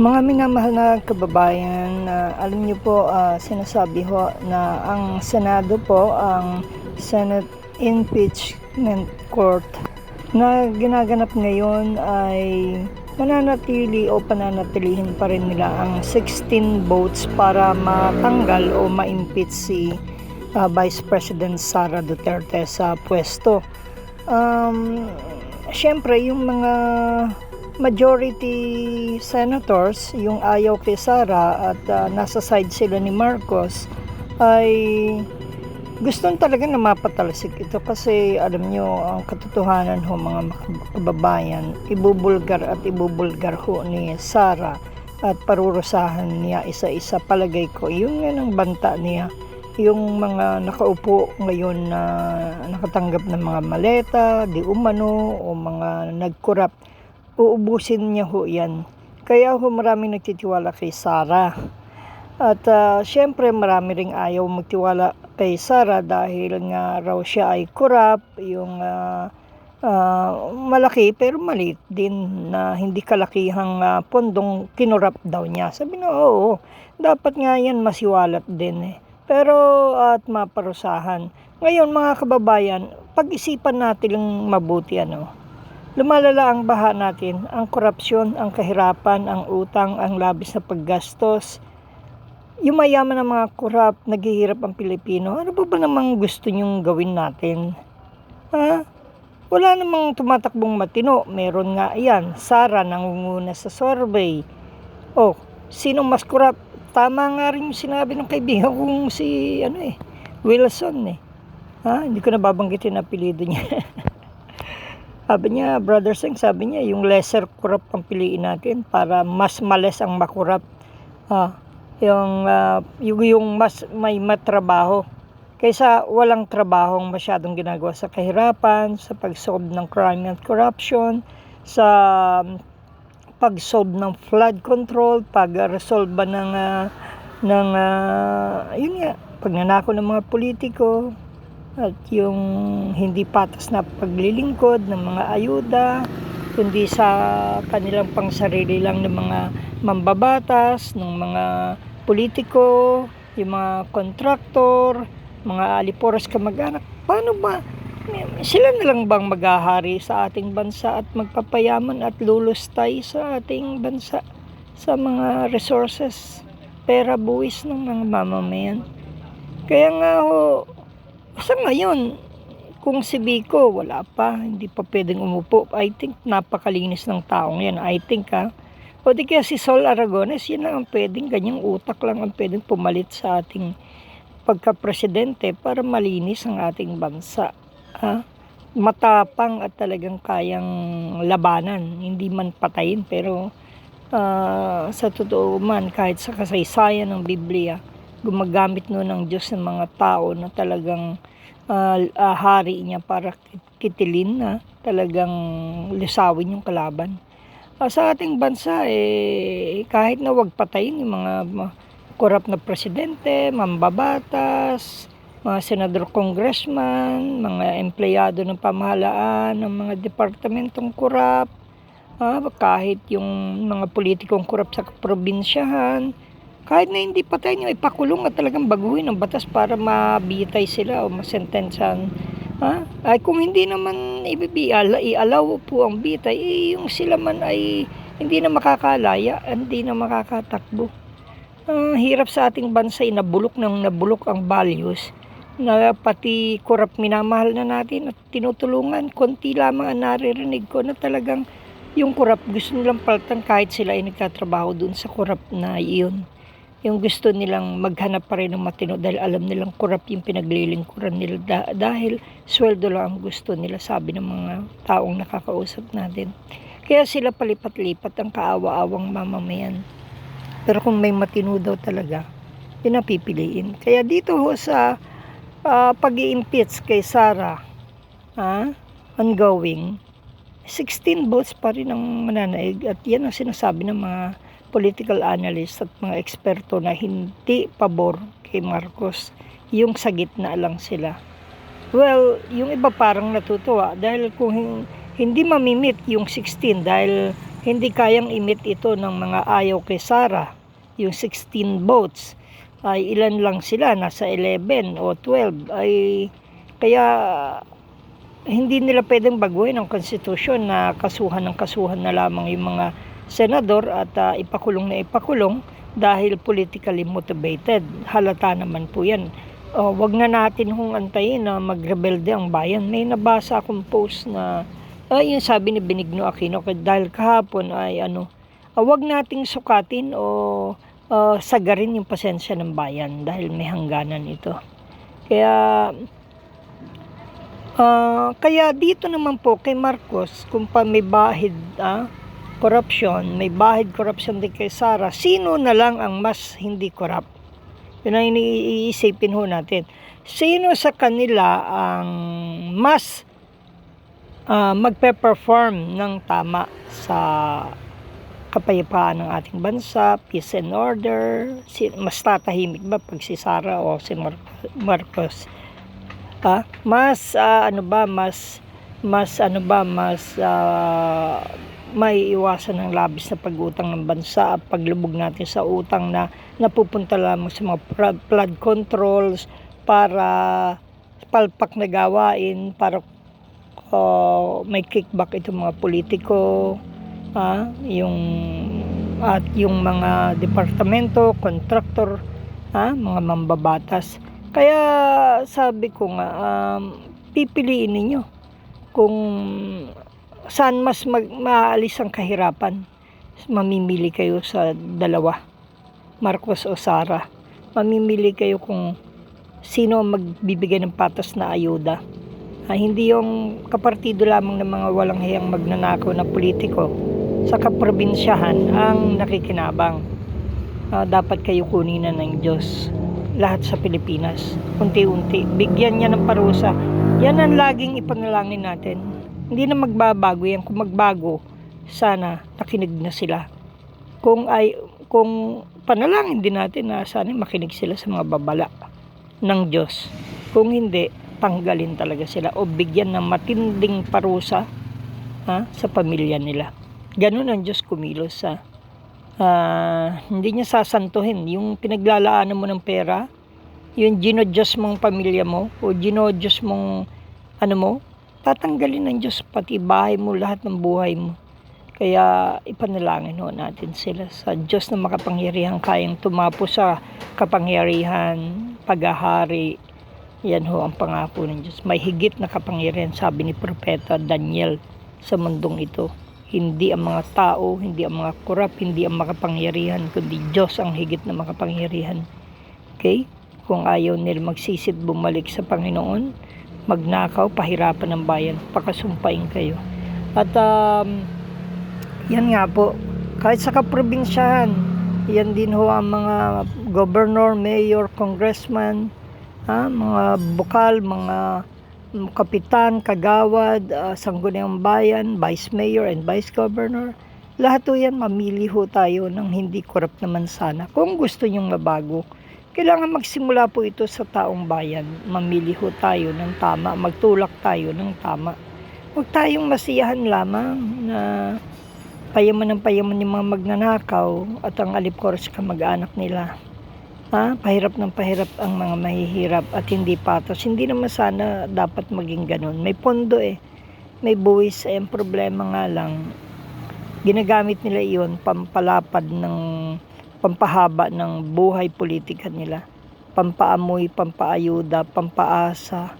Mga minamahal na kababayan, alam niyo po, sinasabi ho na ang Senado po, ang Senate Impeachment Court na ginaganap ngayon ay mananatili o pananatilihin pa rin nila ang 16 votes para matanggal o ma-impeach si Vice President Sara Duterte sa pwesto. Siyempre yung mga majority senators, yung ayaw kay Sara at nasa side sila ni Marcos, ay gustong talaga na mapatalsik ito kasi alam nyo, ang katotohanan ho mga kababayan, ibubulgar ho ni Sara at parurusahan niya isa-isa. Palagay ko, yun nga ng banta niya. Yung mga nakaupo ngayon na nakatanggap ng mga maleta, di umano, o mga nagkurap, uubusin niya ho yan. Kaya ho maraming nagtitiwala kay Sara. At syempre marami ring ayaw magtiwala kay Sara dahil nga raw siya ay kurap, yung malaki pero maliit din na hindi kalakihang pondong kinurap daw niya. Sabi na oo, dapat nga yan masiwalat din Pero at maparusahan. Ngayon mga kababayan, pag-isipan natin lang mabuti lumalala ang baha natin, ang korupsyon, ang kahirapan, ang utang, ang labis na paggastos. Yung mayaman ng mga kurap, naghihirap ang Pilipino. Ano ba namang gusto nyong gawin natin? Wala namang tumatakbong matino. Meron nga yan, Sara nangunguna sa survey. Sinong mas kurap? Tama nga rin yung sinabi ng kaibigan kong si Wilson Hindi ko nababanggitin ang apelyido niya. Sabi niya, Brother Seng, sabi niya, yung lesser corrupt ang piliin natin para mas males ang makurap. Yung mas may matrabaho. Kaysa walang trabahong masyadong ginagawa sa kahirapan, sa pag-solve ng crime and corruption, sa pag-solve ng flood control, pag-resolve ba ng pagnanakaw ng mga politiko, at yung hindi patas na paglilingkod ng mga ayuda, kundi sa kanilang pangsarili lang ng mga mambabatas, ng mga politiko, yung mga kontraktor, mga aliporas kamag-anak. Paano ba? Sila na lang bang maghahari sa ating bansa at magpapayaman at lulustay sa ating bansa sa mga resources, pera, buwis ng mga mamamayan? Kaya nga sa ngayon, kung si Vico wala pa, hindi pa pwedeng umupo, I think napakalinis ng taong yan. I think o di kaya si Sol Aragones, yan lang ang pwedeng, ganyang utak lang ang pwedeng pumalit sa ating pagka-presidente para malinis ang ating bansa. Matapang at talagang kayang labanan, hindi man patayin, pero sa totoo man, kahit sa kasaysayan ng Biblia, gumagamit ng Diyos ng mga tao na talagang hari niya para kitilin na talagang lisawin yung kalaban. Sa ating bansa, kahit na wag patayin yung mga korap na presidente, mambabatas, mga senador, congressman, mga empleyado ng pamahalaan, ng mga departamentong korap, kahit yung mga politikong korap sa probinsyahan, kahit na hindi patay nyo, ipakulong at talagang baguhin ang batas para mabitay sila o masentensyahan. Ay kung hindi naman i-allow po ang bitay, yung sila man ay hindi na makakalaya, hindi na makakatakbo. Hirap sa ating bansa, nabulok ang values, na pati korap minamahal na natin at tinutulungan. Konti lamang ang naririnig ko na talagang yung korap gusto nilang palitan kahit sila ay nagtatrabaho dun sa korap na iyon. Yung gusto nilang maghanap pa rin ng matino dahil alam nilang korap yung pinaglilingkuran nila dahil sweldo lang ang gusto nila, sabi ng mga taong nakakausap natin. Kaya sila palipat-lipat ang kaawa-awang mamamayan. Pero kung may matino daw talaga, yun ang pipiliin. Kaya dito sa pag-i-impeach kay Sara, ongoing, 16 votes pa rin ang mananaig at yan ang sinasabi ng mga political analyst at mga eksperto na hindi pabor kay Marcos, yung sa gitna lang sila. Well, yung iba parang natutuwa dahil kung hindi mamimit yung 16 dahil hindi kayang imit ito ng mga ayaw kay Sara. Yung 16 votes ay ilan lang sila, nasa 11 o 12 ay kaya hindi nila pwedeng baguhin ang konstitusyon na kasuhan ng kasuhan na lamang yung mga senador at ipakulong na ipakulong dahil politically motivated. Halata naman po yan. Wag na natin hong antayin na magrebelde ang bayan. May nabasa akong post na yung sabi ni Benigno Aquino dahil kahapon ay wag nating sukatin o sagarin yung pasensya ng bayan dahil may hangganan ito. Kaya dito naman po kay Marcos, kung pa may bahid corruption, may bahid corruption din kay Sara, sino na lang ang mas hindi corrupt? Yun ang iniisipin ho natin. Sino sa kanila ang mas magpe-perform ng tama sa kapayapaan ng ating bansa, peace and order? Mas tatahimik ba pag si Sara o si Marcos? Mas may iwasan ng labis na pag-utang ng bansa at paglubog natin sa utang na napupunta lamang sa mga flood controls para palpak na gawain, para may kickback itong mga politiko, yung mga departamento, kontraktor, mga mambabatas. Kaya sabi ko nga, pipiliin ninyo kung saan mas maalis ang kahirapan. Mamimili kayo sa dalawa, Marcos o Sara. Mamimili kayo kung sino magbibigay ng patas na ayuda. Hindi yung kapartido lamang ng mga walang hiyang magnanakaw na politiko sa kaprobinsyahan ang nakikinabang. Dapat kayo kunin ng Diyos lahat sa Pilipinas, unti-unti, bigyan niya ng parusa. Yan ang laging ipanalangin natin. Hindi na magbabago yan. Kung magbago, sana nakinig na sila. Kung panalangin din natin na sana makinig sila sa mga babala ng Diyos. Kung hindi, tanggalin talaga sila o bigyan ng matinding parusa sa pamilya nila. Ganun ang Diyos kumilos. Hindi niya sasantuhin yung pinaglalaanan mo ng pera, yung ginodiyos mong pamilya mo o ginodiyos mong tatanggalin ng Diyos pati bahay mo, lahat ng buhay mo. Kaya ipanalangin ho natin sila sa Diyos na makapangyarihan, kayang tumapo sa kapangyarihan, paghahari. Yan ho ang pangako ng Diyos. May higit na kapangyarihan, sabi ni Propeta Daniel, sa mundong ito. Hindi ang mga tao, hindi ang mga korap, hindi ang makapangyarihan, kundi Diyos ang higit na makapangyarihan. Okay? Kung ayaw nila magsisid bumalik sa Panginoon, magnakaw, pahirapan ng bayan, pakasumpain kayo. At yan nga po, kahit sa kaprobinsyahan, yan din ho ang mga governor, mayor, congressman, mga bukal, mga kapitan, kagawad, sangguniang bayan, vice mayor and vice governor. Lahat ho yan, mamili ho tayo ng hindi corrupt naman sana. Kung gusto nyong mabago, kailangan magsimula po ito sa taong bayan. Mamili ho tayo ng tama, magtulak tayo ng tama. Huwag tayong masiyahan lamang na payaman ng payaman yung mga magnanakaw at ang alipkoras kamag-anak nila. Pahirap ng pahirap ang mga mahihirap at hindi patos. Hindi naman sana dapat maging ganun. May pondo may buwis. Ang problema nga lang, ginagamit nila iyon pampalapad ng pampahaba ng buhay politika nila. Pampaamoy, pampaayuda, pampaasa.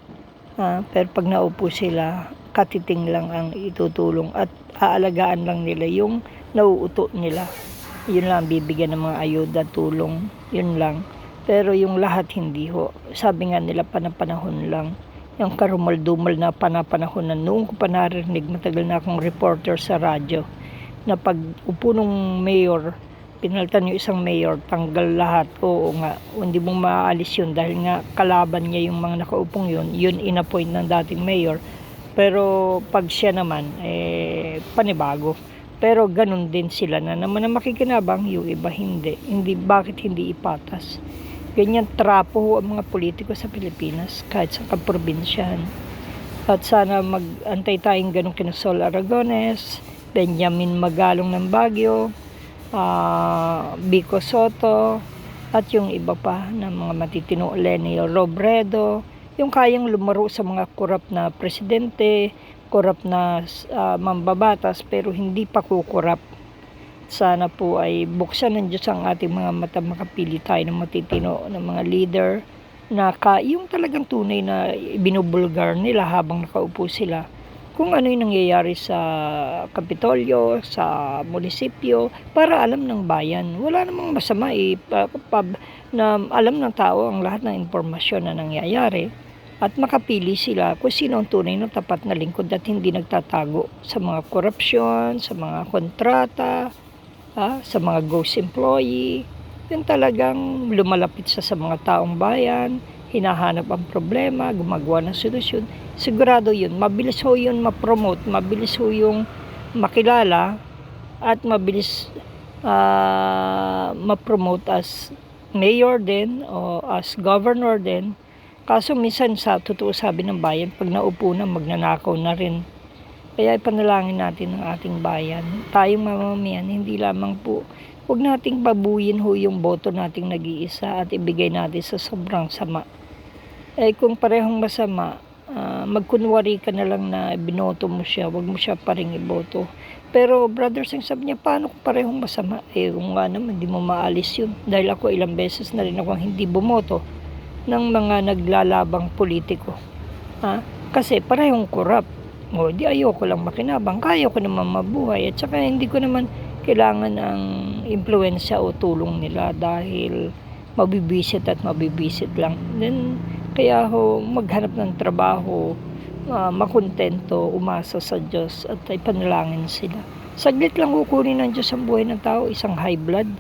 Pero pag naupo sila, katiting lang ang itutulong at aalagaan lang nila yung nauuto nila. Yun lang bibigyan ng mga ayuda, tulong, yun lang. Pero yung lahat hindi ho. Sabi nga nila panahon lang. Yung karumal-dumal na panahon na noong ko pa narinig, matagal na akong reporter sa radyo, na pag upo ng mayor, pinalitan yung isang mayor, tanggal lahat. Oo nga, hindi mo maaalis yun dahil nga kalaban niya yung mga nakaupong yun inappoint ng dating mayor. Pero pag siya naman, panibago. Pero ganun din sila na naman na makikinabang, yung iba hindi. Bakit hindi ipatas? Ganyan trapo ang mga politiko sa Pilipinas, kahit sa kaprobinsyahan. At sana mag-antay tayong ganun kina Sol Aragones, Benjamin Magalong ng Baguio, Vico Soto, at yung iba pa na mga matitino, Leni Robredo, yung kayang lumaro sa mga korap na presidente, korap na mambabatas, pero hindi pa kukurap. Sana po ay buksan ng Diyos ang ating mga mata, makapili tayo ng matitino ng mga leader na yung talagang tunay na binubulgar nila habang nakaupo sila. Kung ano yung nangyayari sa Kapitolyo, sa munisipyo, para alam ng bayan. Wala namang masama na alam ng tao ang lahat ng impormasyon na nangyayari at makapili sila kung sino ang tunay na tapat na lingkod at hindi nagtatago sa mga korupsyon, sa mga kontrata, sa mga ghost employee. Yun talagang lumalapit sa mga taong bayan, hinahanap ang problema, gumagawa ng solusyon. Sigurado yun, mabilis ho yun ma-promote, mabilis ho yung makilala, at mabilis ma-promote as mayor din o as governor din. Kaso minsan sa totoo sabi ng bayan, pag naupo na, magnanakaw na rin. Kaya ipanalangin natin ang ating bayan. Tayong mamamayan, hindi lamang po, huwag nating babuyin ho yung boto nating nag-iisa at ibigay natin sa sobrang sama. Kung parehong masama, magkunwari ka na lang na binoto mo siya, huwag mo siya pa rin iboto. Pero brothers, sabi niya, paano kung parehong masama? Kung nga naman, hindi mo maalis yun. Dahil ako ilang beses na rin ako hindi bumoto ng mga naglalabang politiko. Kasi parehong corrupt. Di ayoko lang makinabang, kaya ko naman mabuhay, at saka hindi ko naman kailangan ng impluensya o tulong nila dahil mabibisit lang. Then kaya maghanap ng trabaho, makontento, umasa sa Diyos at ipanalangin sila. Saglit lang kukunin ng Diyos ang buhay ng tao, isang high blood,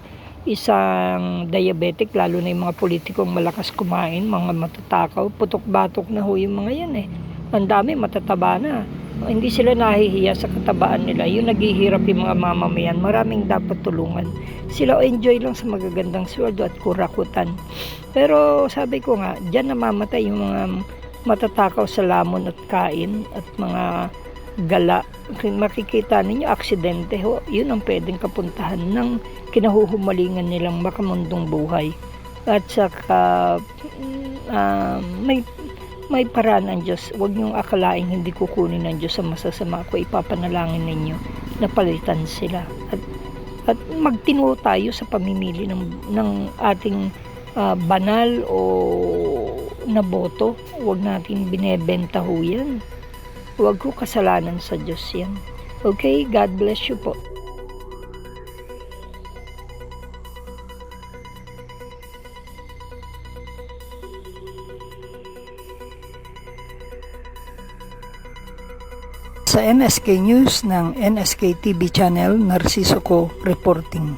isang diabetic, lalo na yung mga politikong malakas kumain, mga matatakaw, putok-batok na yung mga yan Ang dami matataba na. Hindi sila nahihiya sa katabaan nila. Yung naghihirap yung mga mamamayan, maraming dapat tulungan. Sila enjoy lang sa magagandang sweldo at kurakutan. Pero sabi ko nga, dyan namamatay yung mga matatakaw sa lamon at kain at mga gala. Makikita ninyo, aksidente yun ang pwedeng kapuntahan ng kinahuhumalingan nilang makamundong buhay. At saka may paraan ang Diyos. Huwag niyong akalaing hindi kukunin ng Diyos sa masasama ko. Ipapanalangin ninyo na palitan sila. At magtino tayo sa pamimili ng ating banal o na boto. Huwag natin binebenta yan. Huwag ko kasalanan sa Diyos yan. Okay? God bless you po. Sa NSK News ng NSK TV Channel, Narciso Co. Reporting.